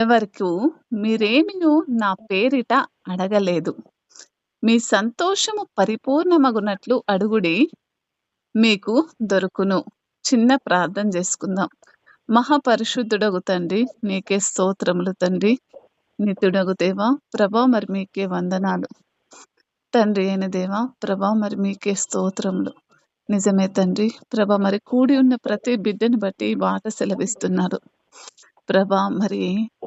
వరకు మీరేమియు నా పేరిట అడగలేదు. మీ సంతోషము పరిపూర్ణమగునట్లు అడుగుడి మీకు దొరుకును. చిన్న ప్రార్థన చేసుకుందాం. మహాపరిశుద్ధుడగు తండ్రి, నీకే స్తోత్రములు తండ్రి. నిత్యుడగు దేవా, ప్రభా మరి మీకే వందనాలు. తండ్రి అయిన దేవా, ప్రభా మరి మీకే స్తోత్రములు. నిజమే తండ్రి, ప్రభా మరి కూడి ఉన్న ప్రతి బిడ్డని బట్టి ఈ మాట సెలవిస్తున్నారు. ప్రభా మరి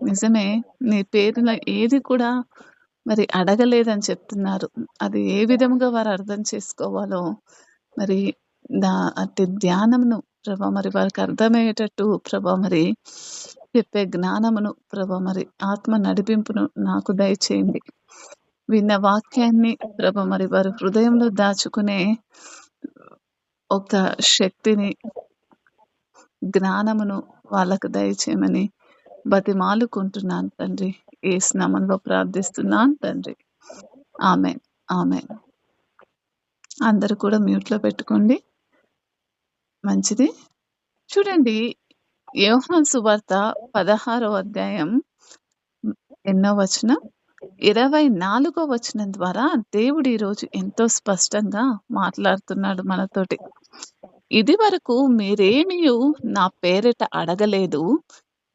నిజమే, నీ పేరున ఏది కూడా మరి అడగలేదని చెప్తున్నారు. అది ఏ విధముగా వారు అర్థం చేసుకోవాలో మరి అట్టి ధ్యానమును ప్రభా మరి వారికి అర్థమయ్యేటట్టు ప్రభా మరి చెప్పే జ్ఞానమును ప్రభా మరి ఆత్మ నడిపింపును నాకు దయచేయండి. విన్న వాక్యాన్ని ప్రభా మరి వారి హృదయంలో దాచుకునే ఒక శక్తిని, జ్ఞానమును వాళ్ళకు దయచేయమని బతిమాలుకుంటున్నాను తండ్రి. యేసు నామములో ప్రార్థిస్తున్నాను తండ్రి. ఆమేన్. ఆమేన్. అందరూ కూడా మ్యూట్లో పెట్టుకోండి. మంచిది. చూడండి, యోహాను సువార్త 16వ అధ్యాయం ఎన్నో వచనం, 24వ వచనం ద్వారా దేవుడు ఈరోజు ఎంతో స్పష్టంగా మాట్లాడుతున్నాడు మనతోటి. ఇది వరకు మీరేమియు నా పేరిట అడగలేదు.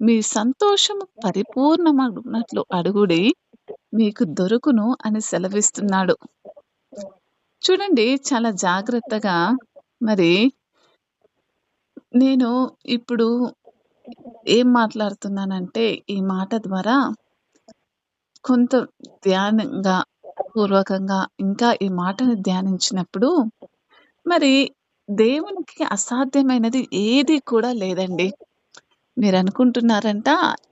మీ సంతోషము పరిపూర్ణమగునట్లు అడుగుడి మీకు దొరుకును అని సెలవిస్తున్నాడు. చూడండి, చాలా జాగ్రత్తగా మరి నేను ఇప్పుడు ఏం మాట్లాడుతున్నానంటే, ఈ మాట ద్వారా కొంత ధ్యానంగా పూర్వకంగా ఇంకా ఈ మాటను ధ్యానించినప్పుడు మరి దేవునికి అసాధ్యమైనది ఏది కూడా లేదండి. మీరనుకుంటున్నారంట,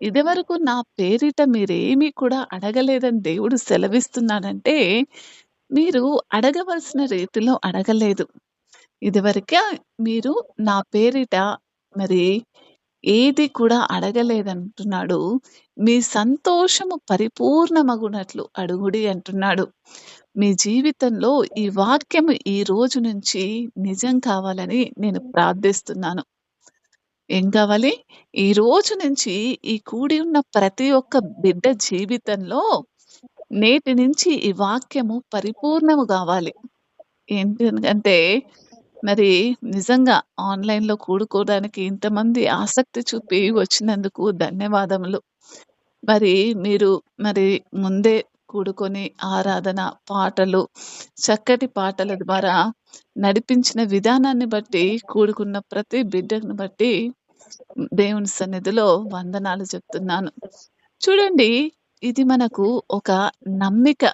ఇదివరకు నా పేరిట మీరేమీ కూడా అడగలేదని దేవుడు సెలవిస్తున్నాడంటే, మీరు అడగవలసిన రీతిలో అడగలేదు. ఇదివరకే మీరు నా పేరిట మరి ఏది కూడా అడగలేదంటున్నాడు. మీ సంతోషము పరిపూర్ణమగునట్లు అడుగుడి అంటున్నాడు. మీ జీవితంలో ఈ వాక్యము ఈ రోజు నుంచి నిజం కావాలని నేను ప్రార్థిస్తున్నాను. ఏం కావాలి? ఈ రోజు నుంచి ఈ కూడి ఉన్న ప్రతి ఒక్క బిడ్డ జీవితంలో నేటి నుంచి ఈ వాక్యము పరిపూర్ణము కావాలి. ఏంటంటే మరి నిజంగా ఆన్‌లైన్‌లో కూడుకోవడానికి ఇంతమంది ఆసక్తి చూపి వచ్చినందుకు ధన్యవాదములు. మరి మీరు మరి ముందే కూడుకొని ఆరాధన, పాటలు, చక్కటి పాటల ద్వారా నడిపించిన విధానాన్ని బట్టి కూడుకున్న ప్రతి బిడ్డను బట్టి దేవుని సన్నిధిలో వందనాలు చెప్తున్నాను. చూడండి, ఇది మనకు ఒక నమ్మిక.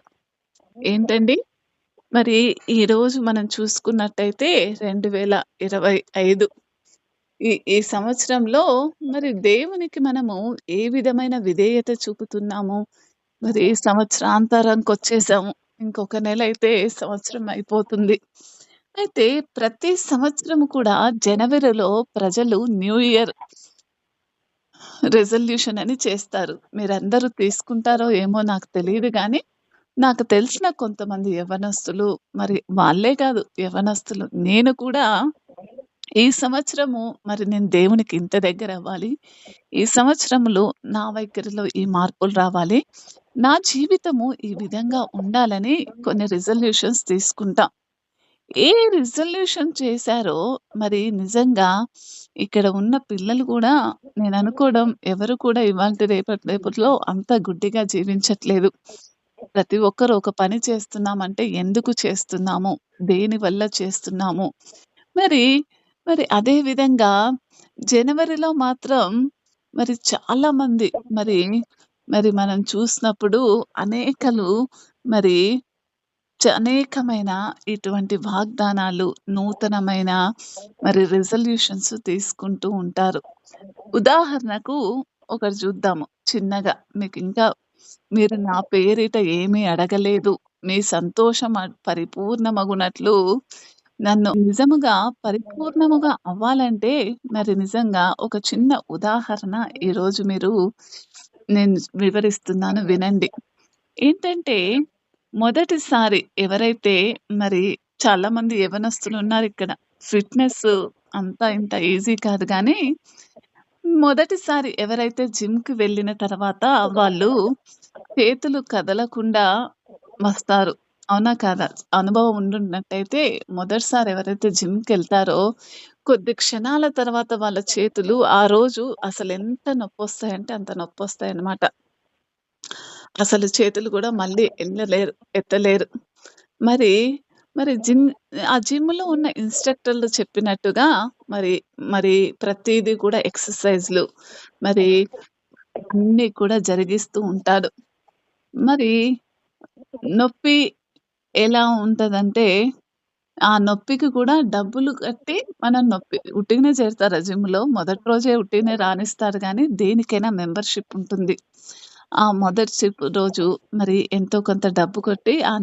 ఏంటండి? మరి ఈరోజు మనం చూసుకున్నట్టయితే 2025 ఈ సంవత్సరంలో మరి దేవునికి మనము ఏ విధమైన విధేయత చూపుతున్నాము? మరి సంవత్సరాంతరంకొచ్చేసాము. ఇంకొక నెల అయితే సంవత్సరం అయిపోతుంది. అయితే ప్రతి సంవత్సరం కూడా జనవరిలో ప్రజలు న్యూ ఇయర్ రిజల్యూషన్ అని చేస్తారు. మీరందరూ తీసుకుంటారో ఏమో నాకు తెలీదు గానీ, నాకు తెలిసిన కొంతమంది యవ్వనస్తులు, మరి వాళ్ళే కాదు యవ్వనస్తులు, నేను కూడా ఈ సంవత్సరము మరి నేను దేవునికి ఇంత దగ్గరవ్వాలి. ఈ సంవత్సరంలో నా వైఖరిలో ఈ మార్పులు రావాలి. నా జీవితము ఈ విధంగా ఉండాలని కొన్ని రిజల్యూషన్స్ తీసుకుంటాం. ఏ రిజల్యూషన్ చేశారో మరి నిజంగా ఇక్కడ ఉన్న పిల్లలు కూడా నేననుకోవడం, ఎవరు కూడా ఇవాల్టి రేపటిలో అంత గుడ్డిగా జీవించట్లేదు. ప్రతి ఒక్కరు ఒక పని చేస్తున్నామంటే ఎందుకు చేస్తున్నాము? దేనివల్ల చేస్తున్నాము? మరి, మరి అదే విధంగా జనవరిలో మాత్రం మరి చాలామంది మరి మనం చూసినప్పుడు అనేకలు మరి అనేకమైన ఇటువంటి వాగ్దానాలు, నూతనమైన మరి రిజల్యూషన్స్ తీసుకుంటూ ఉంటారు. ఉదాహరణకు ఒకటి చూద్దాము చిన్నగా. మీకింకా మీరు నా పేరిట ఏమీ అడగలేదు. మీ సంతోషం పరిపూర్ణమగునట్లు నన్ను నిజముగా పరిపూర్ణముగా అవ్వాలంటే మరి నిజంగా ఒక చిన్న ఉదాహరణ ఈరోజు నేను వివరిస్తున్నాను, వినండి. ఏంటంటే మొదటిసారి ఎవరైతే మరి చాలామంది యవ్వనస్తులున్నారిక్కడ. ఫిట్‌నెస్ అంతా ఇంత ఈజీ కాదు గానీ, మొదటిసారి ఎవరైతే జిమ్‌కి వెళ్ళిన తర్వాత వాళ్ళు చేతులు కదలకుండా వస్తారు. అవునా? కాదా? అనుభవం ఉండున్నట్టయితే మొదటిసారి ఎవరైతే జిమ్‌కెళ్తారో కొద్ది క్షణాల తర్వాత వాళ్ళ చేతులు ఆ రోజు అసలెంత నొప్పొస్తాయంటే అంత నొప్పొస్తాయన్నమాట. అసలు చేతులు గూడా మళ్ళీ ఎత్తలేరు. మరి, మరి ఆ జిమ్‌లో ఉన్న ఇన్‌స్ట్రక్టర్లు చెప్పినట్టుగా మరి, మరి ప్రతీదీ కూడా ఎక్సర్‌సైజ్‌లు మరి అన్నీ కూడా జరిగిస్తూ ఉంటాడు. మరి నొప్పి ఎలా ఉంటదంటే, ఆ నొప్పికి కూడా డబ్బులు కట్టి మనం ఉట్టిగనే చేరతారా జిమ్‌లో? మొదటి రోజే ఉట్టిగనే రానిస్తారు గానీ, దేనికైనా మెంబర్‌షిప్ ఉంటుంది. ఆ మొదటి రోజు మరి ఎంతో కొంత డబ్బు కొట్టి, ఆ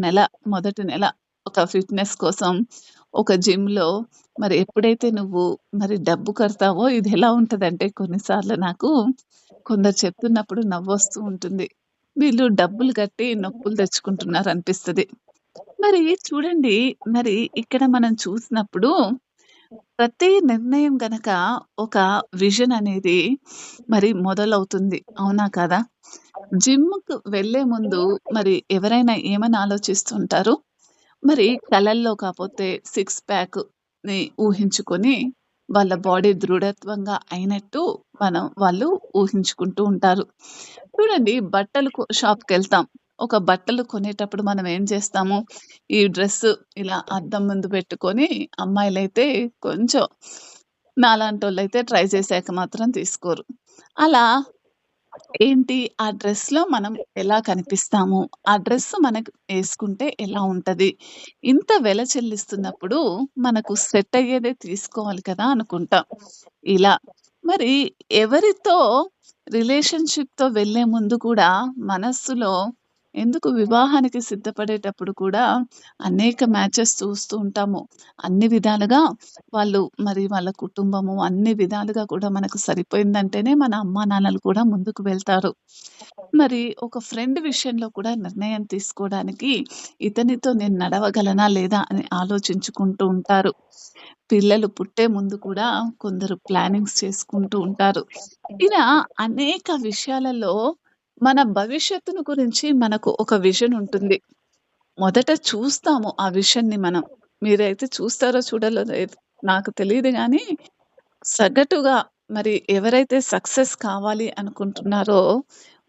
మొదటి నెల ఒక ఫిట్‌నెస్ కోసం ఒక జిమ్‌లో మరి ఎప్పుడైతే నువ్వు మరి డబ్బు కడతావో ఇదెలా ఉంటదంటే కొన్నిసార్లు నాకు కొందరు చెప్తున్నప్పుడు నవ్వొస్తూ ఉంటుంది. వీళ్ళు డబ్బులు కట్టి నొప్పులు తెచ్చుకుంటున్నారనిపిస్తది. మరి చూడండి, మరి ఇక్కడ మనం చూసినప్పుడు ప్రతి నిర్ణయం గనక ఒక విజన్ అనేది మరి మొదలవుతుంది. అవునా కాదా? జిమ్‌కు వెళ్ళే ముందు మరి ఎవరైనా ఏమని ఆలోచిస్తుంటారు? మరి కలల్లో కాపోతే సిక్స్ ప్యాక్‌ని ఊహించుకొని వాళ్ళ బాడీ దృఢత్వంగా అయినట్టు వాళ్ళు ఊహించుకుంటూ ఉంటారు. చూడండి బట్టలు షాప్‌కెళ్తాం. ఒక బట్టలు కొనేటప్పుడు మనం ఏం చేస్తాము? ఈ డ్రెస్సు ఇలా అద్దం ముందు పెట్టుకొని అమ్మాయిలైతే కొంచెం నాలాంటోళ్ళైతే ట్రై చేశాక మాత్రం తీసుకోరు. అలా ఏంటి ఆ డ్రెస్‌లో మనం ఎలా కనిపిస్తాము? ఆ డ్రెస్ మనకు యేసుకుంటే ఎలా ఉంటది? ఇంత వెల చెల్లిస్తున్నప్పుడు మనకు సెట్ అయ్యేదే తీసుకోవాలి కదా! అనుకుంటాం. ఇలా మరి ఎవరితో రిలేషన్‌షిప్‌తో వెళ్ళే ముందు కూడా మనస్సులో ఎందుకు వివాహానికి సిద్ధపడేటప్పుడు కూడా అనేక మ్యాచెస్ చూస్తూ ఉంటాము. అన్ని విధాలుగా మరి వాళ్ళ కుటుంబము అన్ని విధాలుగా కూడా మనకు సరిపోయిందంటేనే మన అమ్మానాన్నలు కూడా ముందుకు వెళ్తారు. మరి ఒక ఫ్రెండ్ విషయంలో కూడా నిర్ణయం తీసుకోవడానికి ఇతనితో నేను నడవగలనా లేదా అని ఆలోచించుకుంటూ ఉంటారు. పిల్లలు పుట్టే ముందు కూడా కొందరు ప్లానింగ్స్ చేసుకుంటూ ఉంటారు. ఇలా అనేక విషయాలలో మన భవిష్యత్తును గురించి మనకు ఒక విజన్ ఉంటుంది. మొదట చూస్తాము ఆ విషన్‌ని మనం. మీరైతే చూస్తారో చూడరో నాకు తెలీదు గానీ సగటుగా మరి ఎవరైతే సక్సెస్ కావాలి అనుకుంటున్నారో,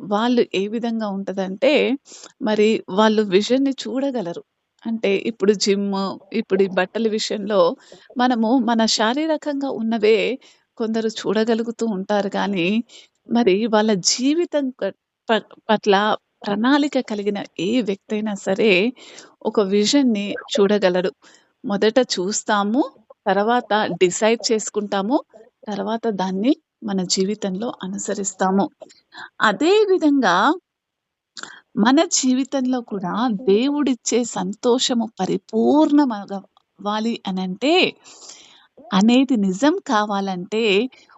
వాళ్ళు ఏ విధంగా ఉంటదంటే, మరి వాళ్ళు విజన్‌ని చూడగలరు. అంటే ఇప్పుడు ఇప్పుడు ఈ బట్టల విషయంలో మనము మన శారీరకంగా ఉన్నవే కొందరు చూడగలుగుతూ ఉంటారు గానీ, మరి వాళ్ళ జీవితం పట్ల ప్రణాళిక కలిగిన ఏ వ్యక్తయినా సరే, ఒక విజన్‌ని చూడగలడు. మొదట చూస్తాము, తర్వాత డిసైడ్ చేసుకుంటాము. తర్వాత దాన్ని మన జీవితంలో అనుసరిస్తాము. అదే విధంగా మన జీవితంలో కూడా దేవుడిచ్చే సంతోషము పరిపూర్ణమవ్వాలి అనంటే, అనేది నిజం కావాలంటే,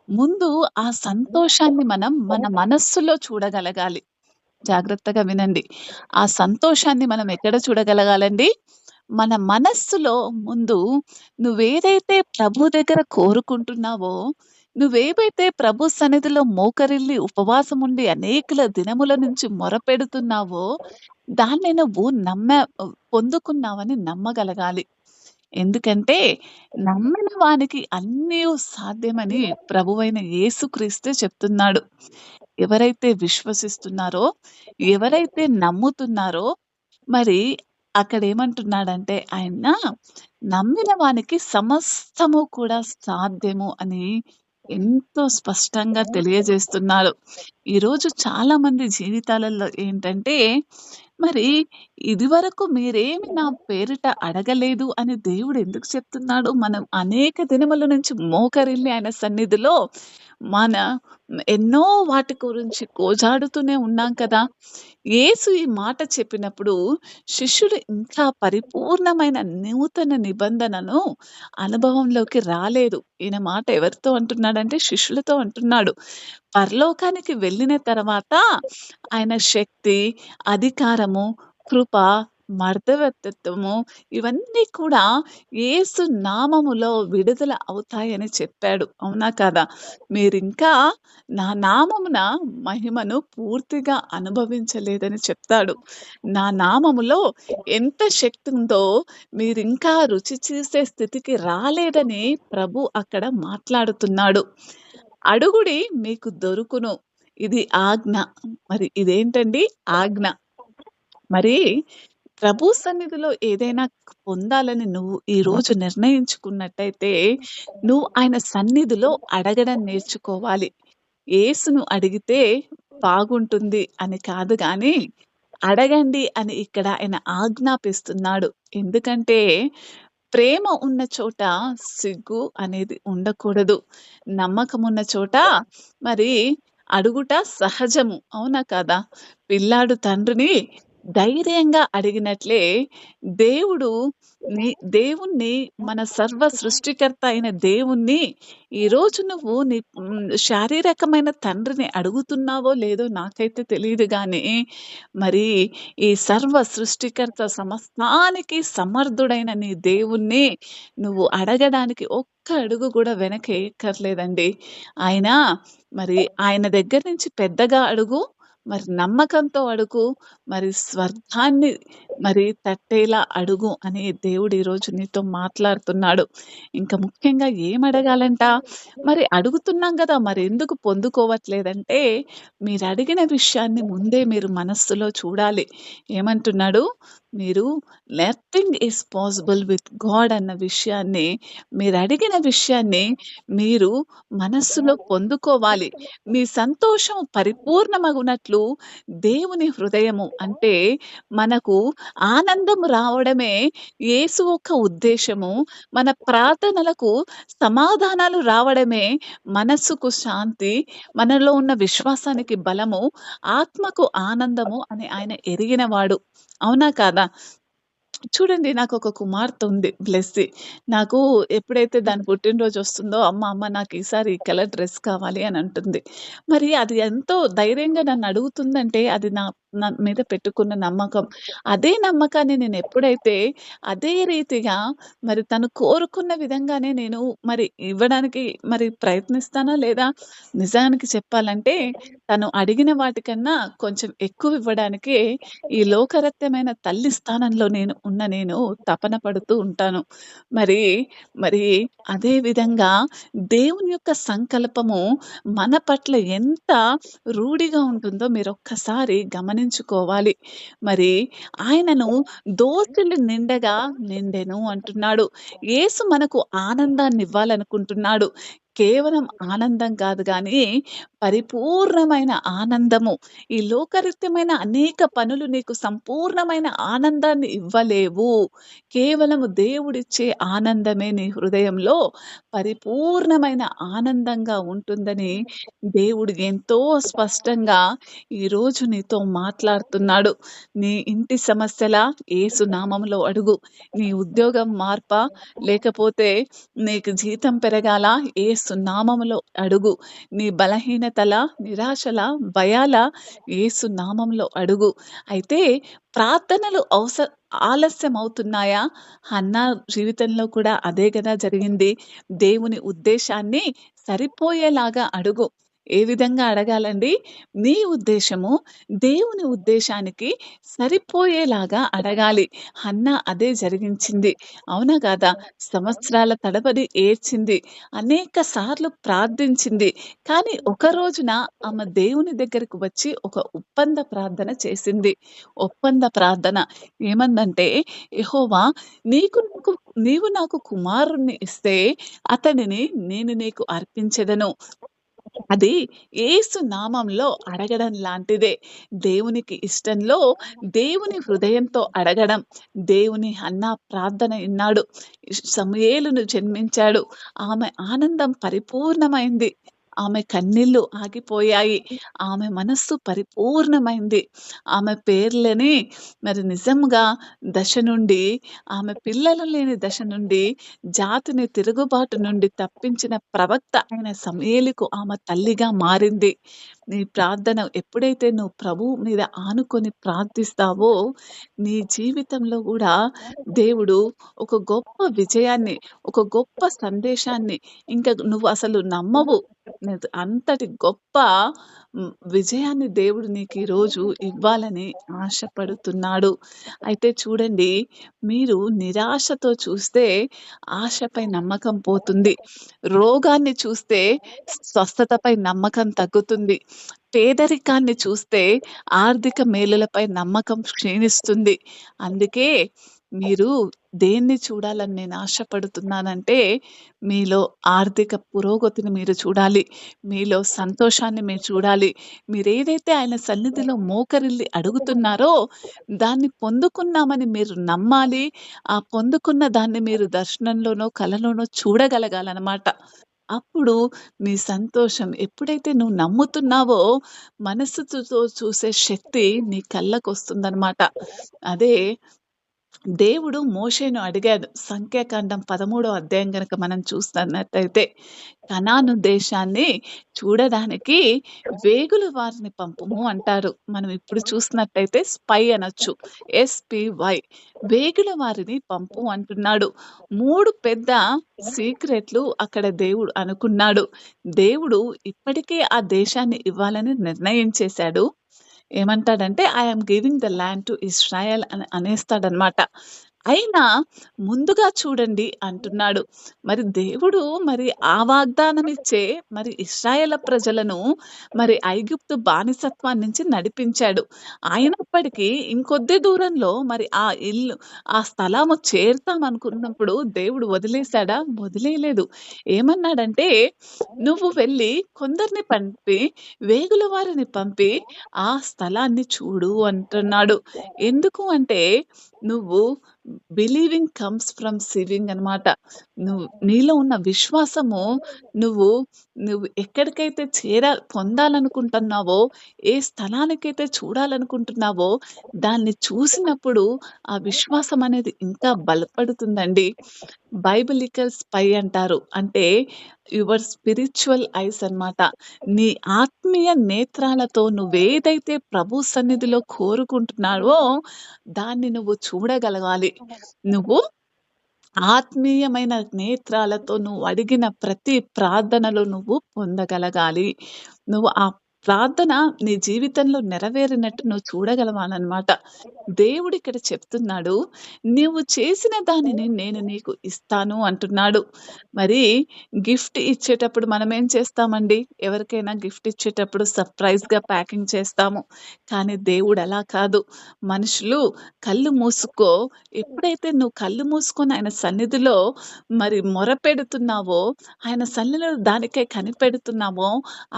ముందు ఆ సంతోషాన్ని మనం మన మనస్సులో చూడగలగాలి. జాగ్రత్తగా వినండి. ఆ సంతోషాన్ని మనం ఎక్కడ చూడగలగాలండి? మన మనస్సులో ముందు నువ్వేదైతే ప్రభు దగ్గర కోరుకుంటున్నావో, నువ్వేవైతే ప్రభు సన్నిధిలో మోకరిల్లి ఉపవాసముండి అనేకుల దినముల నుంచి మొరపెడుతున్నావో, దాన్ని నువ్వు పొందుకున్నావని నమ్మగలగాలి. ఎందుకంటే, నమ్మిన వానికి అన్నీయు సాధ్యమని ప్రభువైన యేసుక్రీస్తే చెప్తున్నాడు. ఎవరైతే విశ్వసిస్తున్నారో, ఎవరైతే నమ్ముతున్నారో, మరి అక్కడేమంటున్నాడంటే ఆయన, నమ్మిన వానికి సమస్తము కూడా సాధ్యము అని ఎంతో స్పష్టంగా తెలియజేస్తున్నారు. ఈరోజు చాలామంది జీవితాలలో ఏంటంటే, మరి ఇదివరకు మీరేమి నా పేరిట అడగలేదు అని దేవుడు ఎందుకు చెప్తున్నాడు? మనం అనేక దినముల నుంచి మోకరిల్లి ఆయన సన్నిధిలో మన ఎన్నో వాటి గురించి గోజాడుతూనే ఉన్నాం కదా! యేసు ఈ మాట చెప్పినప్పుడు శిష్యులు ఇంకా పరిపూర్ణమైన నూతన నిబంధనను అనుభవంలోకి రాలేదు. ఈయన మాట ఎవరితో అంటున్నాడంటే శిష్యులతో అంటున్నాడు. పరలోకానికి వెళ్ళిన తర్వాత ఆయన శక్తి, అధికారము, కృప మర్దవత్తత్వము ఇవన్నీ కూడా యేసు నామములో విడుదల అవుతాయని చెప్పాడు. అవునా కాదా? మీరింకా నా నామమున మహిమను పూర్తిగా అనుభవించలేదని చెప్తాడు. నా నామములో ఎంత శక్తి ఉందో మీరింకా రుచి చూసే స్థితికి రాలేదని ప్రభు అక్కడ మాట్లాడుతున్నాడు. అడుగుడి మీకు దొరుకును. ఇది ఆజ్ఞ. మరి ఇదేంటండి? ఆజ్ఞ. మరి ప్రభు సన్నిధిలో ఏదైనా పొందాలని నువ్వు ఈరోజు నిర్ణయించుకున్నట్టయితే, నువ్వు ఆయన సన్నిధిలో అడగడం నేర్చుకోవాలి. యేసును అడిగితే బాగుంటుంది అని కాదు గానీ, అడగండి అని ఇక్కడ ఆయన ఆజ్ఞాపిస్తున్నాడు. ఎందుకంటే, ప్రేమ ఉన్న చోట సిగ్గు అనేది ఉండకూడదు. నమ్మకమున్న చోట మరి అడుగుట సహజము. అవునా కాదా? పిల్లాడు తండ్రిని ధైర్యంగా అడిగినట్లే దేవుడు దేవుణ్ణి మన సర్వ సృష్టికర్త అయిన దేవుణ్ణి ఈరోజు నువ్వు శారీరకమైన తండ్రిని అడుగుతున్నావో లేదో నాకైతే తెలీదు గానీ, మరి ఈ సర్వ సృష్టికర్త సమస్తానికి సమర్థుడైన నీ దేవుణ్ణి నువ్వు అడగడానికి ఒక్క అడుగు కూడా వెనకేయక్కర్లేదండి. ఆయన మరి ఆయన దగ్గర నుంచి పెద్దగా అడుగు, మరి నమ్మకంతో అడుగు, మరి స్వర్గాన్ని మరి తట్టేలా అడుగు అని దేవుడు ఈరోజు నీతో మాట్లాడుతున్నాడు. ఇంకా ముఖ్యంగా ఏమడగాలంట? మరి అడుగుతున్నాం గదా! మరెందుకు పొందుకోవట్లేదంటే, మీరడిగిన విషయాన్ని ముందే మీరు మనస్సులో చూడాలి. ఏమంటున్నాడు? మీరు nothing is possible with God అన్న విషయాన్ని, మీరడిగిన విషయాన్ని మీరు మనస్సులో పొందుకోవాలి. మీ సంతోషం పరిపూర్ణమగునట్లు దేవుని హృదయము అంటే, మనకు ఆనందం రావడమే యేసు యొక్క ఉద్దేశ్యము. మన ప్రార్థనలకు సమాధానాలు రావడమే మనస్సుకు శాంతి, మనలో ఉన్న విశ్వాసానికి బలము, ఆత్మకు ఆనందము అని ఆయన ఎరిగినవాడు. అవునా కాదా? చూడండి, నాకొక కుమార్తె ఉంది బ్లెస్సీ. నాకు ఎప్పుడైతే దాని పుట్టినరోజు వస్తుందో, అమ్మ నాకు ఈసారి ఈ కలర్ డ్రెస్ కావాలి అని అంటుంది. మరి అది ఎంతో ధైర్యంగా నన్ను అడుగుతుందంటే, అది నా నా మీద పెట్టుకున్న నమ్మకం. అదే నమ్మకాన్ని నేను ఎప్పుడైతే అదే రీతిగా మరి తను కోరుకున్న విధంగానే నేను మరి ఇవ్వడానికి మరి ప్రయత్నిస్తానా లేదా? నిజానికి చెప్పాలంటే, తను అడిగిన వాటికన్నా కొంచెం ఎక్కువ ఇవ్వడానికే ఈ లోకరత్యమైన తల్లి స్థానంలో నేను తపన పడుతూ ఉంటాను. మరి, మరి అదే విధంగా దేవుని యొక్క సంకల్పము మన పట్ల ఎంత రూఢిగా ఉంటుందో మీరొక్కసారి గమనించుకోవాలి. మరి ఆయనను దోసిలి నిండగా నిండెను అంటున్నాడు. యేసు మనకు ఆనందాన్ని ఇవ్వాలనుకుంటున్నాడు. కేవలం ఆనందం కాదు గానీ, పరిపూర్ణమైన ఆనందము. ఈ లోకరీత్యమైన అనేక పనులు నీకు సంపూర్ణమైన ఆనందాన్ని ఇవ్వలేవు. కేవలము దేవుడిచ్చే ఆనందమే నీ హృదయంలో పరిపూర్ణమైన ఆనందంగా ఉంటుందని దేవుడు ఎంతో స్పష్టంగా ఈరోజు నీతో మాట్లాడుతున్నాడు. నీ ఇంటి సమస్యలా? యేసు నామములో అడుగు. నీ ఉద్యోగం మార్పా? లేకపోతే నీకు జీతం పెరగాలా? యేసు నామములో అడుగు. నీ బలహీనతలా? నిరాశలా? భయాలా? యేసు నామంలో అడుగు. అయితే ప్రార్థనలు ఆలస్యమవుతున్నాయా? హన్నా జీవితంలో కూడా అదే గదా జరిగింది. దేవుని ఉద్దేశాన్ని సరిపోయేలాగా అడుగు. ఏ విధంగా అడగాలండి? నీ ఉద్దేశము దేవుని ఉద్దేశానికి సరిపోయేలాగా అడగాలి. హన్నా అదే జరిగించింది. అవునా కాదా? సంవత్సరాల తడబడి ఏడ్చింది. అనేక సార్లు ప్రార్థించింది. కానీ ఒక రోజున ఆమె దేవుని దగ్గరకు వచ్చి ఒక ఒప్పంద ప్రార్థన చేసింది. ఒప్పంద ప్రార్థన ఏమందంటే, యెహోవా, నీవు నాకు కుమారుణ్ణి ఇస్తే అతడిని నేను నీకు అర్పించెదను. అది యేసు నామంలో అడగడం లాంటిదే. దేవునికి ఇష్టంలో దేవుని హృదయంతో అడగడం. దేవుని హన్నా ప్రార్థన ఇన్నాడు. సమూయేలును జన్మించాడు. ఆమె ఆనందం పరిపూర్ణమైంది. ఆమె కన్నీళ్లు ఆగిపోయాయి. ఆమె మనస్సు పరిపూర్ణమైంది. ఆమె పేర్లని మరి నిజంగా దశ నుండి, ఆమె పిల్లలు లేని దశ నుండి, జాతిని తిరుగుబాటు నుండి తప్పించిన ప్రవక్త అయిన సమూయేలుకు ఆమె తల్లిగా మారింది. నీ ప్రార్థన ఎప్పుడైతే నువ్వు ప్రభువు మీద ఆనుకొని ప్రార్థిస్తావో, నీ జీవితంలో గూడా దేవుడు ఒక గొప్ప విజయాన్ని, ఒక గొప్ప సందేశాన్ని ఇంక నువ్వు అసలు నమ్మవు. అంతటి గొప్ప విజయాన్ని దేవుడు నీకు ఈరోజు ఇవ్వాలని ఆశపడుతున్నాడు. అయితే చూడండి, మీరు నిరాశతో చూస్తే ఆశపై నమ్మకం పోతుంది. రోగాన్ని చూస్తే స్వస్థతపై నమ్మకం తగ్గుతుంది. పేదరికాన్ని చూస్తే ఆర్థిక మేలులపై నమ్మకం క్షీణిస్తుంది. అందుకే మీరు దేన్ని చూడాలని నేను ఆశపడుతున్నానంటే, మీలో ఆర్థిక పురోగతిని మీరు చూడాలి. మీలో సంతోషాన్ని మీరు చూడాలి. మీరేదైతే ఆయన సన్నిధిలో మోకరిల్లి అడుగుతున్నారో, దాన్ని పొందుకున్నామని మీరు నమ్మాలి. ఆ పొందుకున్న దాన్ని మీరు దర్శనంలోనో, కలలోనో చూడగలగాలనమాట. అప్పుడు మీ సంతోషం ఎప్పుడైతే నువ్వు నమ్ముతున్నావో, మనస్సుతో చూసే శక్తి నీ కళ్ళకొస్తుందనమాట. అదే దేవుడు మోషేను అడిగాడు. సంఖ్యాకాండం 13 అధ్యాయం గనక మనం చూస్తున్నట్టయితే, కనాను దేశాన్ని చూడడానికి వేగుల వారిని పంపుము అంటారు. మనం ఇప్పుడు చూసినట్టయితే స్పై అనొచ్చు. ఎస్‌పివై వేగుల వారిని పంపు అంటున్నాడు. 3 పెద్ద సీక్రెట్లు అక్కడ దేవుడు అనుకున్నాడు. దేవుడు ఇప్పటికే ఆ దేశాన్ని ఇవ్వాలని నిర్ణయించేశాడు. ఏమంటాడంటే, I am giving the land to Israel అని అనేస్తాడనమాట. అయినా ముందుగా చూడండి అంటున్నాడు. మరి దేవుడు మరి ఆ వాగ్దానం ఇచ్చే మరి ఇశ్రాయేల ప్రజలను మరి ఐగుప్తు బానిసత్వం నుంచి నడిపించాడు. అయినప్పటికీ ఇంకొద్ది దూరంలో మరి ఆ ఇల్లు, ఆ స్థలము చేరుతామనుకున్నప్పుడు దేవుడు వదిలేసాడా? వదిలేయలేదు. ఏమన్నాడంటే, నువ్వు వెళ్ళి కొందరిని పంపి, వేగుల వారిని పంపి ఆ స్థలాన్ని చూడు అంటున్నాడు. ఎందుకు అంటే, నువ్వు బిలీవింగ్ కమ్స్ ఫ్రమ్ సీవింగ్ అనమాట. నీలో ఉన్న విశ్వాసము నువ్వు నువ్వు ఎక్కడికైతే పొందాలనుకుంటున్నావో, ఏ స్థలానికైతే చూడాలనుకుంటున్నావో, దాన్ని చూసినప్పుడు ఆ విశ్వాసం అనేది ఇంకా బలపడుతుందండి. బైబిలికల్ స్పై అంటారు. అంటే యువర్ స్పిరిచ్యువల్ ఐస్ అన్నమాట. నీ ఆత్మీయ నేత్రాలతో నువ్వేదైతే ప్రభు సన్నిధిలో కోరుకుంటున్నావో, దాన్ని నువ్వు చూడగలగాలి. నువ్వు ఆత్మీయమైన నేత్రాలతో నువ్వు అడిగిన ప్రతి ప్రార్థనలో నువ్వు పొందగలగాలి. నువ్వు ఆ ప్రార్థన నీ జీవితంలో నెరవేరినట్టు నువ్వు చూడగలగాలనమాట. దేవుడిక్కడ చెప్తున్నాడు, "నీవు చేసిన దానిని నేను నీకు ఇస్తాను" అంటున్నాడు. మరి గిఫ్ట్ ఇచ్చేటప్పుడు మనమేం చేస్తామండి? ఎవరికైనా గిఫ్ట్ ఇచ్చేటప్పుడు సర్ప్రైజ్‌గా ప్యాకింగ్ చేస్తాము. కానీ దేవుడు అలా కాదు. మనుషులు కళ్ళు మూసుకో ఎప్పుడైతే నువ్వు కళ్ళు మూసుకొని ఆయన సన్నిధిలో మరి మొరపెడుతున్నావో, ఆయన సన్నిధిలో దానికై కనిపెడుతున్నావో,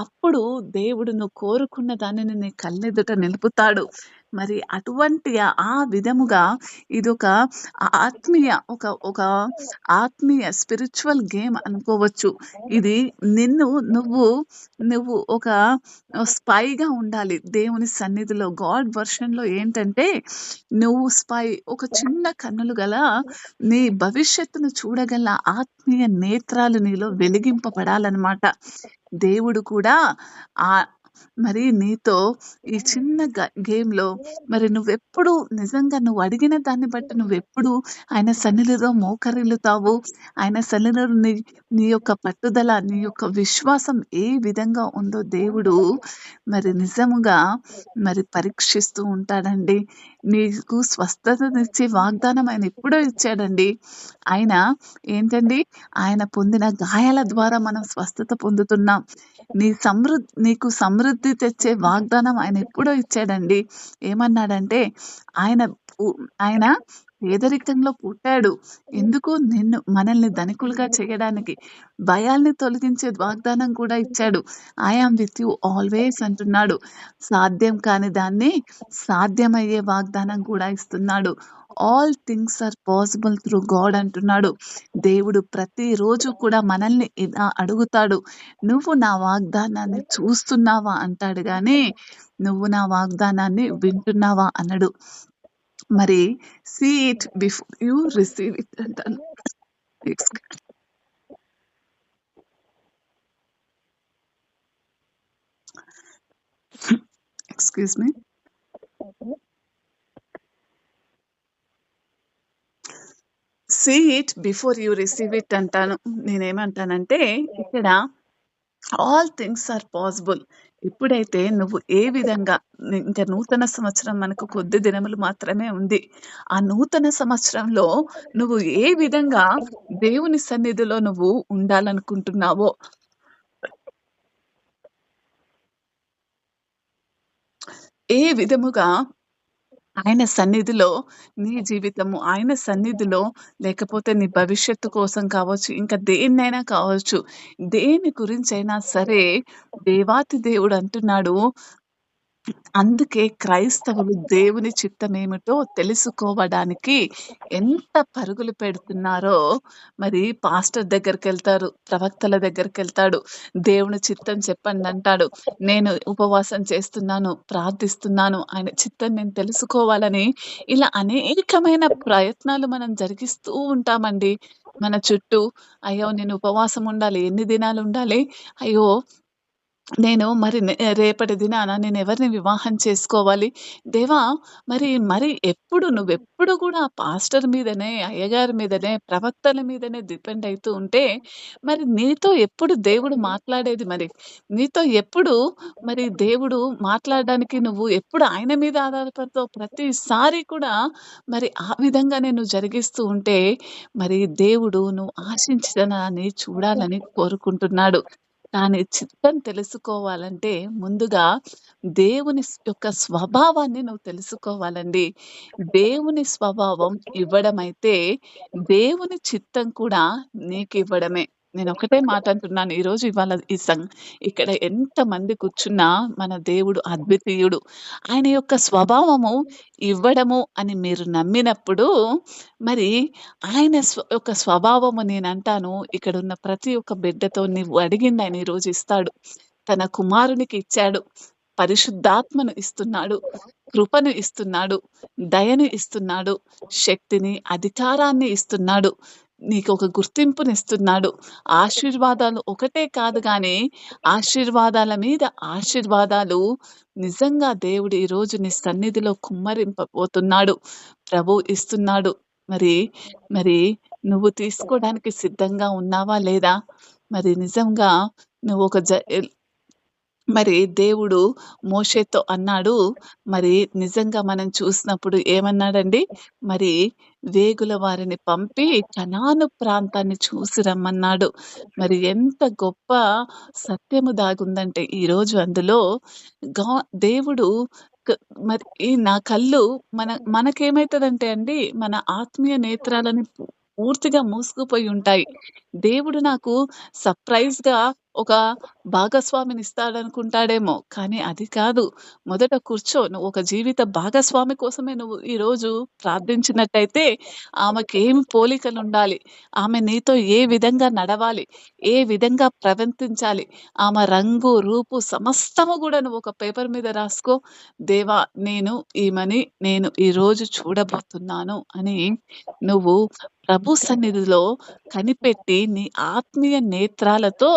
అప్పుడు దేవుడు నువ్వు కోరుకున్న దానిని నీ కళ్ళెదుట నిలుపుతాడు. మరి అటువంటి ఆ విధముగా ఇదొక ఒక ఒక ఆత్మీయ స్పిరిచ్యువల్ గేమ్ అనుకోవచ్చు. ఇది నిన్ను నువ్వు నువ్వు ఒక స్పైగా ఉండాలి దేవుని సన్నిధిలో. గాడ్ వెర్షన్‌లో ఏంటంటే, నువ్వు స్పై ఒక చిన్న కన్నులు గల నీ భవిష్యత్తును చూడగల ఆత్మీయ నేత్రాలు నీలో వెలిగింపబడాలనమాట. దేవుడు కూడా ఆహ్, మరి నీతో ఈ చిన్న గేమ్‌లో మరి నువ్వెప్పుడు నిజంగా నువ్వు అడిగిన దాన్ని బట్టి నువ్వెప్పుడు ఆయన సన్నిధిలో మోకరిల్లుతావు. ఆయన సన్నిధిలో నీ నీ యొక్క పట్టుదల, నీ యొక్క విశ్వాసం ఏ విధంగా ఉందో దేవుడు మరి నిజముగా మరి పరీక్షిస్తూ ఉంటాడండి. నీకు స్వస్థతనిచ్చే వాగ్దానం ఆయన ఎప్పుడో ఇచ్చాడండి. ఆయన ఏంటండి, ఆయన పొందిన గాయాల ద్వారా మనం స్వస్థత పొందుతున్నాం. నీకు సమృద్ధి తెచ్చే వాగ్దానం ఆయన ఎప్పుడో ఇచ్చాడండి. ఏమన్నాడంటే, ఆయన పు ఆయన పేదరికంలో పుట్టాడు. ఎందుకు? మనల్ని ధనికులుగా చేయడానికి. భయాల్ని తొలగించే వాగ్దానం కూడా ఇచ్చాడు. I am with you always అంటున్నాడు. సాధ్యం కాని దాన్ని సాధ్యమయ్యే వాగ్దానం కూడా ఇస్తున్నాడు. All things are possible through God అంటున్నాడు. దేవుడు ప్రతిరోజు కూడా మనల్ని ఇలా అడుగుతాడు. "నువ్వు నా వాగ్దానాన్ని చూస్తున్నావా?" అంటాడు గానీ, "నువ్వు నా వాగ్దానాన్ని వింటున్నావా?" అనడు. మరి see it before you receive it అంటాను. Excuse me. See it before you receive it అంటాను. నేనేమంటానంటే ఇక్కడ ఆల్ థింగ్స్ ఆర్ పాసిబుల్. ఎప్పుడైతే నువ్వు ఏ విధంగా ఇంక నూతన సంవత్సరం మనకు కొద్ది దినములు మాత్రమే ఉంది. ఆ నూతన సంవత్సరంలో నువ్వు ఏ విధంగా దేవుని సన్నిధిలో నువ్వు ఉండాలనుకుంటున్నావో, ఏ విధముగా ఆయన సన్నిధిలో నీ జీవితము, ఆయన సన్నిధిలో లేకపోతే నీ భవిష్యత్తు కోసం కావచ్చు, ఇంకా దేన్నైనా కావచ్చు, దేని గురించైనా సరే దేవాతి దేవుడు అంటున్నాడు. అందుకే క్రైస్తవులు దేవుని చిత్తమేమిటో తెలుసుకోవడానికి ఎంత పరుగులు పెడుతున్నారో, మరి పాస్టర్ దగ్గరికెళ్తారు, ప్రవక్తల దగ్గరికెళ్తాడు. దేవుని చిత్తం చెప్పండంటాడు. నేను ఉపవాసం చేస్తున్నాను, ప్రార్థిస్తున్నాను, ఆయన చిత్తం నేను తెలుసుకోవాలని ఇలా అనేకమైన ప్రయత్నాలు మనం జరిగిస్తూ ఉంటామండి. మన చుట్టూ అయ్యో! నేను ఉపవాసం ఉండాలి. ఎన్ని దినాలుండాలి? అయ్యో! నేను మరి రేపటి దినాన నేనెవరిని వివాహం చేసుకోవాలి? దేవా! మరి ఎప్పుడు నువ్వెప్పుడు గూడా పాస్టర్ మీదనే, అయ్యగారి మీదనే, ప్రవక్తల మీదనే డిపెండ్ అయితూ ఉంటే, మరి నీతో ఎప్పుడు దేవుడు మాట్లాడేది మరి? నీతో ఎప్పుడు మరి దేవుడు మాట్లాడడానికి నువ్వు ఎప్పుడు ఆయన మీద ఆధారపడతావు? ప్రతిసారి కూడా మరి ఆ విధంగానే నువ్వు జరిగిస్తూ ఉంటే, మరి దేవుడు నువ్వు ఆశించిన దాన్ని చూడాలని కోరుకుంటున్నాడు. దాని చిత్తం తెలుసుకోవాలంటే ముందుగా దేవుని యొక్క స్వభావాన్ని నువ్వు తెలుసుకోవాలండి. దేవుని స్వభావం ఇవ్వడమైతే, దేవుని చిత్తం కూడా నీకివ్వడమే. నేనొకటే మాట అంటున్నాను. ఈరోజు ఇవాళ ఇక్కడ ఎంతమంది కూర్చున్నా మన దేవుడు అద్వితీయుడు. ఆయన యొక్క స్వభావము ఇవ్వడము అని మీరు నమ్మినప్పుడు, మరి ఆయన యొక్క స్వభావము నేనంటాను, ఇక్కడున్న ప్రతి ఒక్క బిడ్డతో నువ్వు అడిగిందాయన ఈరోజు ఇస్తాడు. తన కుమారునికి ఇచ్చాడు. పరిశుద్ధాత్మను ఇస్తున్నాడు. కృపను ఇస్తున్నాడు. దయను ఇస్తున్నాడు. శక్తిని, అధికారాన్ని ఇస్తున్నాడు. నీకొక గుర్తింపునిస్తున్నాడు. ఆశీర్వాదాలు ఒకటే కాదు గానీ, ఆశీర్వాదాల మీద ఆశీర్వాదాలు నిజంగా దేవుడు ఈరోజు నీ సన్నిధిలో కుమ్మరింపబోతున్నాడు. ప్రభువు ఇస్తున్నాడు. మరి, మరి నువ్వు తీసుకోడానికి సిద్ధంగా ఉన్నావా లేదా? మరి నిజంగా నువ్వొక మరి దేవుడు మోషేతో అన్నాడు. మరి నిజంగా మనం చూసినప్పుడు ఏమన్నాడండి? మరి వేగుల వారిని పంపి కనాను ప్రాంతాన్ని చూసి రమ్మన్నాడు. మరి ఎంత గొప్ప సత్యము దాగుందంటే ఈరోజు అందులో గా దేవుడు క మరి ఈ నా కళ్ళు మనకేమైతదంటే అండి, మన ఆత్మీయ నేత్రాలను పూర్తిగా మూసుకుపోయి ఉంటాయి. దేవుడు నాకు సర్ప్రైజ్‌గా ఒక భాగస్వామినిస్తాడనుకుంటాడేమో! కానీ అది కాదు. మొదట కూర్చో. నువ్వు ఒక జీవిత భాగస్వామి కోసమే నువ్వు ఈరోజు ప్రార్థించినట్టయితే, ఆమెకేమి పోలికలుండాలి? ఆమె నీతో ఏ విధంగా నడవాలి? ఏ విధంగా ప్రవర్తించాలి? ఆమె రంగు, రూపు సమస్తము గూడా నువ్వు ఒక పేపర్ మీద రాసుకో. దేవా! నేను ఈరోజు చూడబోతున్నాను అని నువ్వు ప్రభు సన్నిధిలో కనిపెట్టి నీ ఆత్మీయ నేత్రాలతో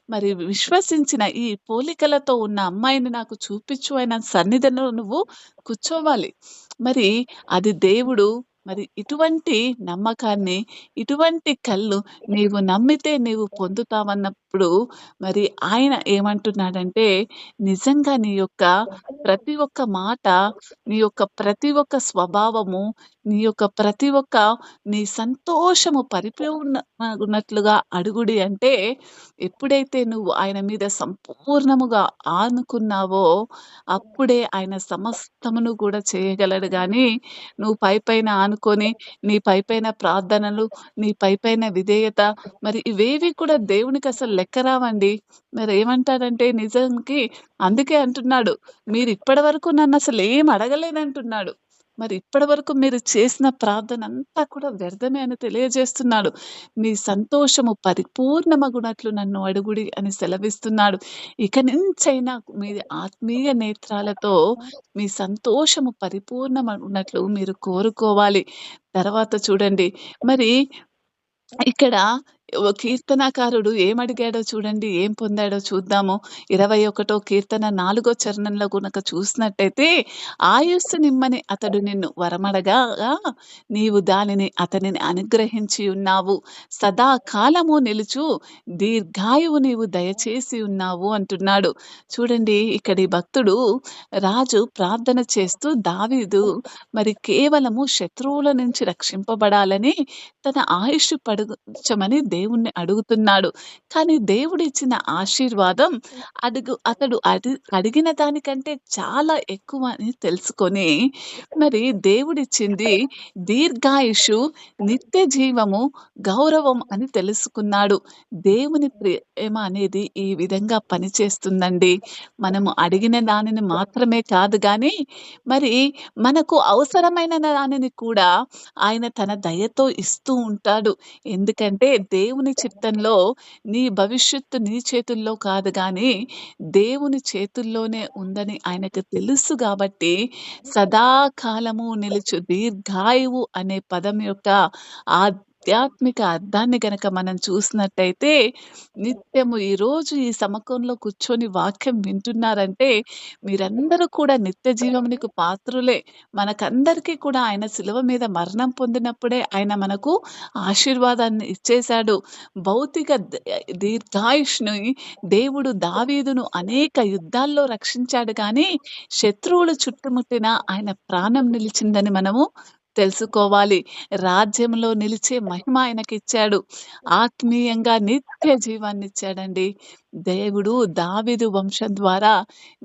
మరి విశ్వసించిన ఈ పోలికలతో ఉన్న అమ్మాయిని నాకు చూపించు ఆయన సన్నిధిలో నువ్వు కూర్చోవాలి. మరి అది దేవుడు మరి ఇటువంటి నమ్మకాన్ని, ఇటువంటి కళ్ళు నీవు నమ్మితే నీవు పొందుతావన్నప్పుడు మరి ఆయన ఏమంటున్నాడంటే, నిజంగా నీ యొక్క ప్రతి ఒక్క మాట, నీ యొక్క ప్రతి ఒక్క స్వభావము, నీ యొక్క ప్రతి ఒక్క నీ సంతోషము పరిపూర్ణమగునట్లుగా అడుగుడి అంటే, ఎప్పుడైతే నువ్వు ఆయన మీద సంపూర్ణముగా ఆనుకున్నావో, అప్పుడే ఆయన సమస్తమును కూడా చేయగలడు గానీ, నువ్వు పైపైన ఆనుకొని, నీ పైపైన ప్రార్థనలు, నీ పైపైన విధేయత, మరి ఇవేవి కూడా దేవునికసలు లెక్క రావండి. మరేమంటాడంటే నిజంకి అందుకే అంటున్నాడు, మీరిప్పటి వరకు నన్నసలేం అడగలేదంటున్నాడు. మరి ఇప్పటి వరకు మీరు చేసిన ప్రార్థనంతా కూడా వ్యర్థమే అని తెలియజేస్తున్నాడు. మీ సంతోషము పరిపూర్ణమగునట్లు నన్ను అడుగుడి అని సెలవిస్తున్నాడు. ఇక నుంచైనా మీ ఆత్మీయ నేత్రాలతో మీ సంతోషము పరిపూర్ణమగునట్లు మీరు కోరుకోవాలి. తర్వాత చూడండి, మరి ఇక్కడ కీర్తనాకారుడు ఏమడిగాడో చూడండి, ఏం పొందాడో చూద్దాము. 21 కీర్తన 4 చరణంలో గనక చూసినట్టయితే, ఆయుస్సునిమ్మని అతడు నిన్ను వరమడగగా, నీవు దానిని అతనిని అనుగ్రహించి ఉన్నావు. సదాకాలము నిలుచు దీర్ఘాయువు నీవు దయచేసి ఉన్నావు అంటున్నాడు. చూడండి, ఇక్కడి భక్తుడు రాజు ప్రార్థన చేస్తూ మరి కేవలము శత్రువుల నుంచి రక్షింపబడాలని తన ఆయుష్షు పొడిగించమని దేవుణ్ణి అడుగుతున్నాడు. కానీ దేవుడిచ్చిన ఆశీర్వాదం అతడు అడిగిన దానికంటే చాలా ఎక్కువ అని తెలుసుకొని, మరి దేవుడిచ్చింది దీర్ఘాయుష్షు, నిత్య జీవము, గౌరవం అని తెలుసుకున్నాడు. దేవుని ప్రేమ అనేది ఈ విధంగా పనిచేస్తుందండి. మనము అడిగిన దానిని మాత్రమే కాదు గానీ, మరి మనకు అవసరమైన దానిని కూడా ఆయన తన దయతో ఇస్తూ ఉంటాడు. ఎందుకంటే దేవుని చిత్తంలో నీ భవిష్యత్తు నీ చేతుల్లో కాదు గానీ, దేవుని చేతుల్లోనే ఉందని ఆయనకు తెలుసు గాబట్టి, సదాకాలము నిలుచు దీర్ఘాయువు అనే పదం యొక్క ఆధ్యాత్మిక అర్థాన్ని గనక మనం చూసినట్టయితే, నిత్యము ఈరోజు ఈ సమకంలో కూర్చొని వాక్యం వింటున్నారంటే, మీరందరూ కూడా నిత్య జీవమునకు పాత్రులే. మనకందరికీ కూడా ఆయన శిలువ మీద మరణం పొందినప్పుడే ఆయన మనకు ఆశీర్వాదాన్ని ఇచ్చేశాడు. భౌతిక దీర్ఘాయుష్‌ని దేవుడు దావీదును అనేక యుద్ధాల్లో రక్షించాడు గానీ, శత్రువులు చుట్టుముట్టినా ఆయన ప్రాణం నిలిచిందని మనము తెలుసుకోవాలి. రాజ్యంలో నిలిచే మహిమ ఆయనకిచ్చాడు. ఆత్మీయంగా నిత్య జీవాన్నిచ్చాడండి. దేవుడు దావీదు వంశం ద్వారా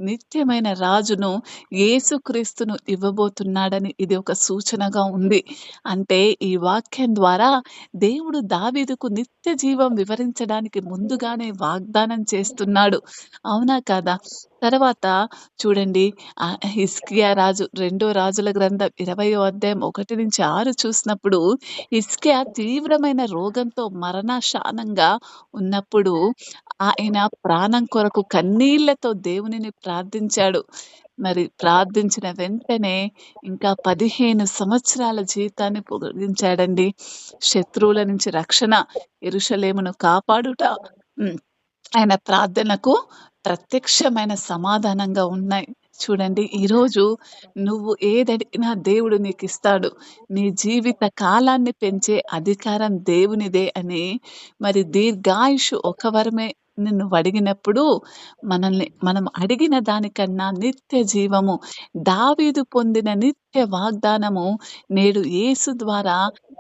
నిత్యమైన రాజును, యేసుక్రీస్తును ఇవ్వబోతున్నాడని ఇది ఒక సూచనగా ఉంది. అంటే ఈ వాక్యం ద్వారా దేవుడు దావీదుకు నిత్య జీవం వివరించడానికి ముందుగానే వాగ్దానం చేస్తున్నాడు. అవునా కాదా? తర్వాత చూడండి, హిజ్కియా రాజు, రెండో రాజుల గ్రంథం 20వ అధ్యాయం 1-6 చూసినప్పుడు, హిజ్కియా తీవ్రమైన రోగంతో మరణాశాసనంగా ఉన్నప్పుడు ఆయన ప్రాణం కొరకు కన్నీళ్లతో దేవునిని ప్రార్థించాడు. మరి ప్రార్థించిన వెంటనే ఇంకా 15 సంవత్సరాల జీవితాన్ని పొడిగించాడండి. శత్రువుల నుంచి రక్షణ, యెరూషలేమును కాపాడుట, హ్మ్. ఆయన ప్రార్థనకు ప్రత్యక్షమైన సమాధానంగా ఉన్నాయి. చూడండి, ఈరోజు నువ్వు ఏదడిగినా దేవుడు నీకిస్తాడు. నీ జీవిత కాలాన్ని పెంచే అధికారం దేవునిదే అని, మరి దీర్ఘాయుషు ఒక వరమే నువ్వడిగినప్పుడు, మనం అడిగిన దానికన్నా నిత్య జీవము, దావీదు పొందిన నిత్య వాగ్దానము నేడు యేసు ద్వారా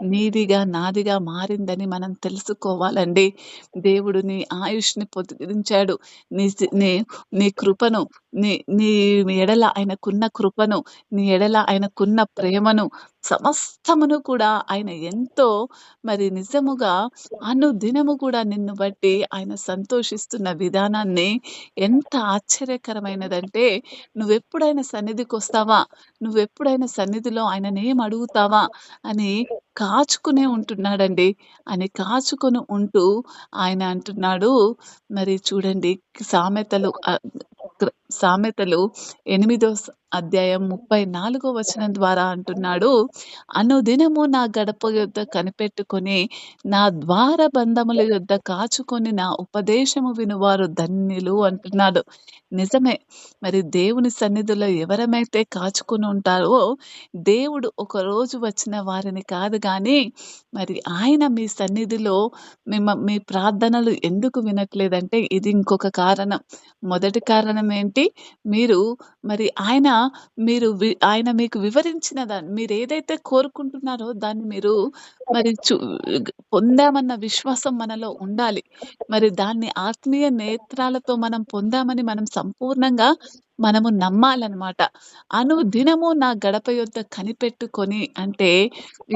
నీదిగా, నాదిగా మారిందని మనం తెలుసుకోవాలండి. దేవుడు నీ ఆయుష్‌ని పొడిగించాడు. నీ సి నీ నీ కృపను, నీ నీ ఎడల ఆయనకున్న కృపను, నీ ఎడల ఆయనకున్న ప్రేమను, సమస్తమును కూడా ఆయన ఎంతో మరి నిజముగా అనుదినము కూడా నిన్ను బట్టి ఆయన సంతోషిస్తున్న విధానాన్ని ఎంత ఆశ్చర్యకరమైనదంటే, నువ్వెప్పుడైనా సన్నిధికొస్తావా? నువ్వెప్పుడైనా సన్నిధిలో ఆయననేం అడుగుతావా? అని కాచుకునే ఉంటున్నాడండి. అని కాచుకొని ఉంటూ ఆయన అంటున్నాడు, మరి చూడండి, సామెతలు సామెతలు 8వ అధ్యాయం 34వ వచనం ద్వారా అంటున్నాడు, అనుదినము నా గడప యొద్ద కనిపెట్టుకొని, నా ద్వారబంధముల యొద్ద కాచుకొని, నా ఉపదేశము వినువారు ధన్యులు అంటున్నాడు. నిజమే. మరి దేవుని సన్నిధిలో ఎవరమైతే కాచుకొని ఉంటారో, దేవుడు ఒకరోజు వచ్చిన వారిని కాదు గానీ, మరి ఆయన మీ సన్నిధిలో మీ ప్రార్థనలు ఎందుకు వినట్లేదంటే, ఇది ఇంకొక కారణం. మొదటి కారణం ఏంటి? మీరు మరి ఆయన మీకు వివరించిన మీరేదైతే కోరుకుంటున్నారో దాన్ని మీరు మరి పొందామన్న విశ్వాసం మనలో ఉండాలి. మరి దాన్ని ఆత్మీయ నేత్రాలతో మనం పొందామని మనం సంపూర్ణంగా నమ్మాలనమాట. అనుదినము నా గడప యొద్ద కనిపెట్టుకొని అంటే,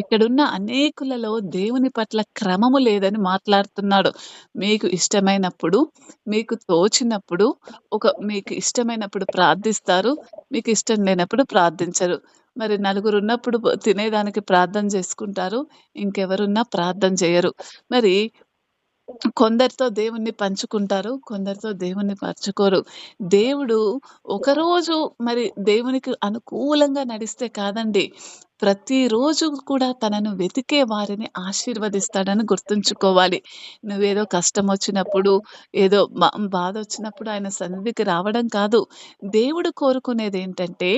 ఇక్కడున్న అనేకులలో దేవుని పట్ల క్రమము లేదని మాట్లాడుతున్నాడు. మీకు ఇష్టమైనప్పుడు, మీకు తోచినప్పుడు, మీకు ఇష్టమైనప్పుడు ప్రార్థిస్తారు. మీకు ఇష్టం లేనప్పుడు ప్రార్థించరు. మరి నలుగురున్నప్పుడు తినేదానికి ప్రార్థన చేసుకుంటారు. ఇంకెవరున్నా ప్రార్థన చేయరు. మరి కొందరితో దేవుణ్ణి పంచుకుంటారు. కొందరితో దేవుణ్ణి పంచుకోరు. దేవుడు ఒకరోజు మరి దేవునికి అనుకూలంగా నడిస్తే కాదండి. ప్రతిరోజు కూడా తనను వెతికే వారిని ఆశీర్వదిస్తాడని గుర్తుంచుకోవాలి. నువ్వేదో కష్టమొచ్చినప్పుడు, ఏదో బాధొచ్చినప్పుడు ఆయన సన్నిధికి రావడం కాదు. దేవుడు కోరుకునేదేంటంటే,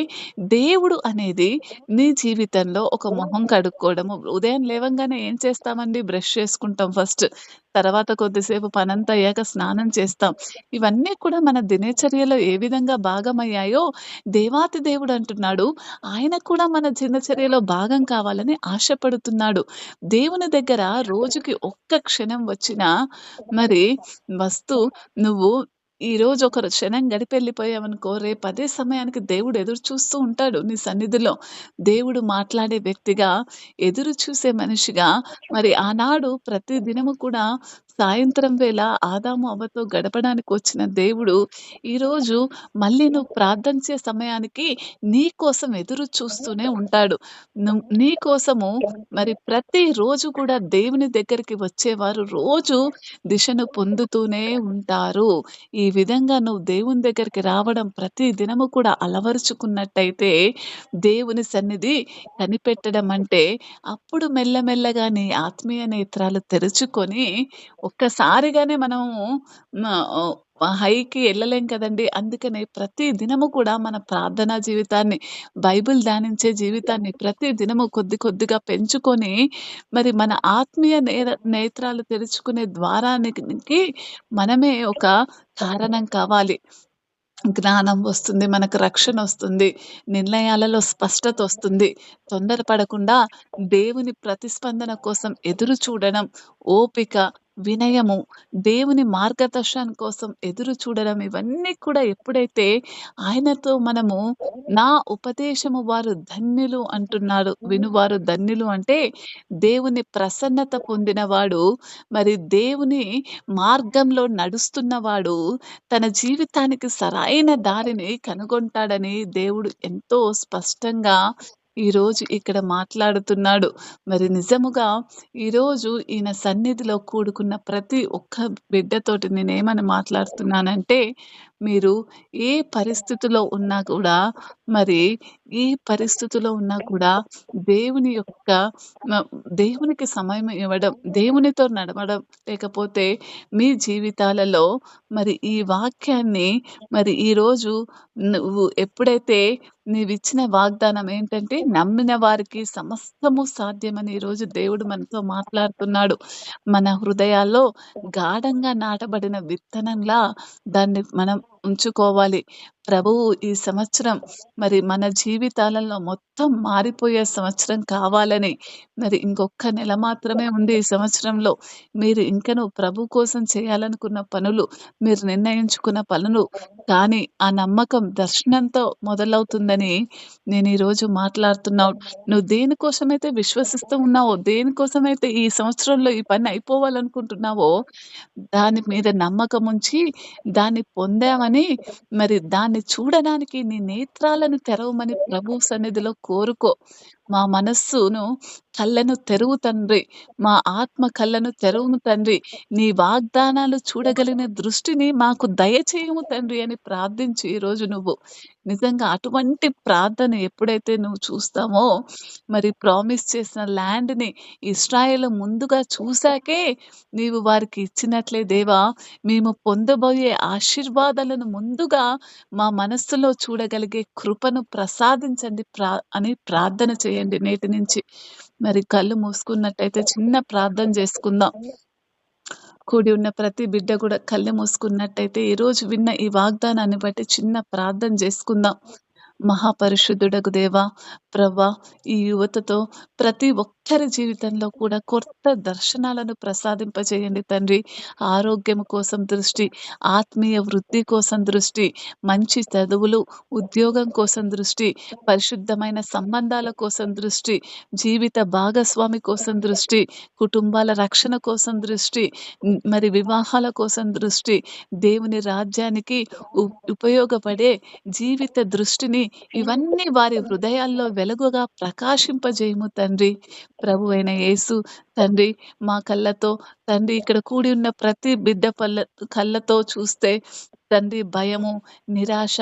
దేవుడు అనేది నీ జీవితంలో ఒక మొహం కడుక్కోవడము. ఉదయం లేవంగానే ఏం చేస్తామండి? బ్రష్ చేసుకుంటాం ఫస్ట్. తర్వాత కొద్దిసేపు పనంతా అయ్యాక స్నానం చేస్తాం. ఇవన్నీ కూడా మన దినచర్యలో ఏ విధంగా భాగమయ్యాయో దేవాతి దేవుడు అంటున్నాడు. ఆయన కూడా మన దినచర్యలో భాగం కావాలని ఆశపడుతున్నాడు. దేవుని దగ్గర రోజుకి ఒక్క క్షణం వచ్చినా మరి వస్తూ నువ్వు ఈరోజు ఒక క్షణం గడిపెళ్ళిపోయావనుకో, రేపు అదే సమయానికి దేవుడు ఎదురు చూస్తూ ఉంటాడు నీ సన్నిధిలో. దేవుడు మాట్లాడే వ్యక్తిగా, ఎదురు చూసే మనిషిగా మరి ఆనాడు ప్రతి దినము కూడా సాయంత్రం వేళ ఆదాము, అవ్వతో గడపడానికి వచ్చిన దేవుడు, ఈరోజు మళ్ళీ నువ్వు ప్రార్థించే సమయానికి నీ కోసం ఎదురు చూస్తూనే ఉంటాడు. నీ కోసము మరి ప్రతిరోజు కూడా దేవుని దగ్గరికి వచ్చేవారు రోజు దిశను పొందుతూనే ఉంటారు. ఈ విధంగా నువ్వు దేవుని దగ్గరికి రావడం ప్రతి దినము కూడా అలవరుచుకున్నట్టయితే, దేవుని సన్నిధి కనిపెట్టడం అంటే, అప్పుడు మెల్లమెల్లగా నీ ఆత్మీయ నేత్రాలు తెరుచుకొని, ఒక్కసారిగానే మనము మ హైకి ఎళ్ళలేం కదండీ! అందుకనే ప్రతి దినము కూడా మన ప్రార్థనా జీవితాన్ని, బైబిల్ ధ్యానించే జీవితాన్ని ప్రతి దినము కొద్ది కొద్దిగా పెంచుకొని, మరి మన ఆత్మీయ నేత్రాలు తెరుచుకునే ద్వారానికి మనమే ఒక కారణం కావాలి. జ్ఞానం వస్తుంది. మనకు రక్షణొస్తుంది. నిర్ణయాలలో స్పష్టతొస్తుంది. తొందరపడకుండా దేవుని ప్రతిస్పందన కోసం ఎదురు చూడడం, ఓపిక, వినయము, దేవుని మార్గదర్శనం కోసం ఎదురు చూడడం ఇవన్నీ కూడా ఎప్పుడైతే ఆయనతో మనము నా ఉపదేశము వారు ధన్యులు అంటున్నాడు. వినువారు ధన్యులు అంటే దేవుని ప్రసన్నత పొందినవాడు, మరి దేవుని మార్గంలో నడుస్తున్నవాడు తన జీవితానికి సరైన దారిని కనుగొంటాడని దేవుడు ఎంతో స్పష్టంగా ఈరోజు ఇక్కడ మాట్లాడుతున్నాడు. మరి నిజముగా ఈరోజు ఈయన సన్నిధిలో కూడుకున్న ప్రతి ఒక్క బిడ్డతోటి నేనేమని మాట్లాడుతున్నానంటే, మీరు ఏ పరిస్థితిలో ఉన్నా కూడా మరి ఈ పరిస్థితిలో ఉన్నా కూడా దేవుని యొక్క మ దేవునికి సమయం ఇవ్వడం, దేవునితో నడవడం, లేకపోతే మీ జీవితాలలో మరి ఈ వాక్యాన్ని మరి ఈరోజు నువ్వు ఎప్పుడైతే నీవిచ్చిన వాగ్దానం ఏంటంటే, నమ్మిన వారికి సమస్తము సాధ్యమని ఈరోజు దేవుడు మనతో మాట్లాడుతున్నాడు. మన హృదయాల్లో గాఢంగా నాటబడిన విత్తనంలా దాన్ని మనం ఉంచుకోవాలి. ప్రభువు ఈ సంవత్సరం మరి మన జీవితాలలో మొత్తం మారిపోయే సంవత్సరం కావాలని, మరి ఇంకొక్క నెల మాత్రమే ఉంది ఈ సంవత్సరంలో. మీరు ఇంకను ప్రభు కోసం చేయాలనుకున్న పనులు, మీరు నిర్ణయించుకున్న పనులు కానీ, ఆ నమ్మకం దర్శనంతో మొదలవుతుందని నేను ఈరోజు మాట్లాడుతున్నాను. నువ్వు దేనికోసమైతే విశ్వసిస్తూ ఉన్నావో, దేనికోసమైతే ఈ సంవత్సరంలో ఈ పని అయిపోవాలనుకుంటున్నావో, దాని మీద నమ్మకముంచి దాన్ని పొందామని మరి దాన్ని చూడడానికి నీ నేత్రాలను తెరవమని ప్రభు సన్నిధిలో కోరుకో. మా మనస్సును కళ్ళను తెరువు తండ్రి. మా ఆత్మ కళ్ళను తెరువుము తండ్రి. నీ వాగ్దానాలు చూడగలిగిన దృష్టిని మాకు దయచేయము తండ్రి అని ప్రార్థించు ఈరోజు నువ్వు. నిజంగా అటువంటి ప్రార్థన ఎప్పుడైతే నువ్వు చూస్తావో, మరి ప్రామిస్ చేసిన ల్యాండ్‌ని ఇశ్రాయేలు ముందుగా చూసాకే నీవు వారికి ఇచ్చినట్లే దేవా, మేము పొందబోయే ఆశీర్వాదాలను ముందుగా మా మనస్సులో చూడగలిగే కృపను ప్రసాదించండి అని ప్రార్థన చేయండి నేటి నుంచి. మరి కళ్ళు మూసుకున్నట్టయితే చిన్న ప్రార్థన చేసుకుందాం. కూడి ఉన్న ప్రతి బిడ్డ కూడా కళ్ళు మూసుకున్నట్టయితే ఈరోజు విన్న ఈ వాగ్దానాన్ని బట్టి చిన్న ప్రార్థన చేసుకుందాం. మహాపరిశుద్ధుడగు దేవా, ప్రభా, ఈ యువతతో ప్రతి ఒక్కరి జీవితంలో కూడా కొత్త దర్శనాలను ప్రసాదింపజేయండి తండ్రి. ఆరోగ్యం కోసం దృష్టి, ఆత్మీయ వృద్ధి కోసం దృష్టి, మంచి చదువులు, ఉద్యోగం కోసం దృష్టి, పరిశుద్ధమైన సంబంధాల కోసం దృష్టి, జీవిత భాగస్వామి కోసం దృష్టి, కుటుంబాల రక్షణ కోసం దృష్టి, మరి వివాహాల కోసం దృష్టి, దేవుని రాజ్యానికి ఉపయోగపడే జీవిత దృష్టిని ఇవన్నీ వారి హృదయాల్లో వెలుగుగా ప్రకాశింపజేయము తండ్రి. ప్రభువైన యేసు తండ్రి, మా కళ్ళతో తండ్రి ఇక్కడ కూడి ఉన్న ప్రతి బిడ్డ కళ్ళతో చూస్తే తండ్రి భయము, నిరాశ,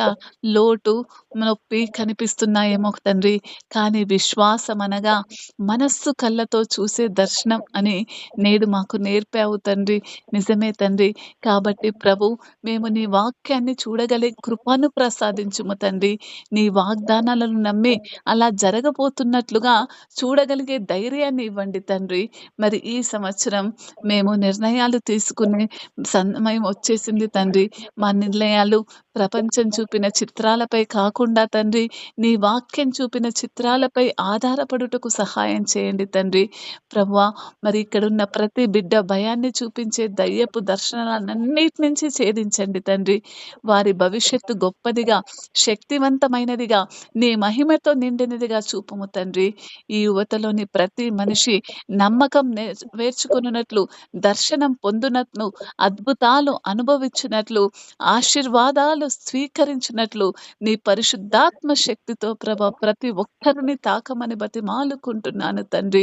లోటు, నొప్పి కనిపిస్తున్నాయేమో తండ్రి. కానీ విశ్వాసమనగా మనస్సు కళ్ళతో చూసే దర్శనం అని నేడు మాకు నేర్పావు తండ్రి. నిజమే తండ్రి. కాబట్టి ప్రభు, మేము నీ వాక్యాన్ని చూడగలిగే కృపను ప్రసాదించుము తండ్రి. నీ వాగ్దానాలను నమ్మి అలా జరగబోతున్నట్లుగా చూడగలిగే ధైర్యాన్ని ఇవ్వండి తండ్రి. మరి ఈ సంవత్సరం మేము నిర్ణయాలు తీసుకునే సమయం వచ్చేసింది తండ్రి. మా నిర్ణయాలు ప్రపంచం చూపిన చిత్రాలపై కాకుండా తండ్రి, నీ వాక్యం చూపిన చిత్రాలపై ఆధారపడుటకు సహాయం చేయండి తండ్రి. ప్రభువా, మరి ఇక్కడున్న ప్రతి బిడ్డ భయాన్ని చూపించే దయ్యపు దర్శనాలన్నిటి నుంచి ఛేదించండి తండ్రి. వారి భవిష్యత్తు గొప్పదిగా, శక్తివంతమైనదిగా, నీ మహిమతో నిండినదిగా చూపుము తండ్రి. ఈ యువతలోని ప్రతి మనిషి నమ్మకం నేర్చుకున్నట్లు, దర్శనం పొందునట్లు, అద్భుతాలు అనుభవించినట్లు, ఆశీర్వాదాలు స్వీకరించినట్లు నీ పరిశుద్ధాత్మ శక్తితో ప్రతి ఒక్కరిని తాకమని బతిమాలుకుంటున్నాను తండ్రి.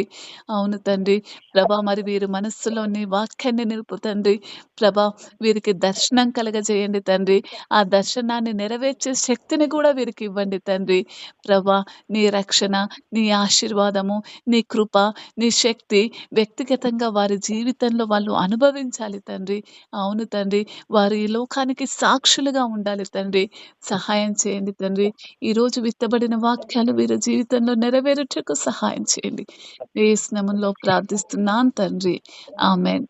అవును తండ్రి. ప్రభా, మరి వీరి మనస్సులో నీ వాక్యాన్ని నిలుపు తండ్రి. ప్రభా, వీరికి దర్శనం కలగజేయండి తండ్రి. ఆ దర్శనాన్ని నెరవేర్చే శక్తిని కూడా వీరికి ఇవ్వండి తండ్రి. ప్రభా, నీ రక్షణ, నీ ఆశీర్వాదము, నీ కృప, నీ శక్తి వ్యక్తిగతంగా వారి జీవితంలో వాళ్ళు అనుభవించాలి తండ్రి. అవును తండ్రి. వారు ఈ లోకానికి సాక్షులుగా ఉండాలి తండ్రి. సహాయం చేయండి తండ్రి. ఈరోజు విత్తబడిన వాక్యాలు వీరి జీవితంలో నెరవేరుటకు సహాయం చేయండి. యేసు నామములో ప్రార్థిస్తున్నాను తండ్రి. ఆమేన్.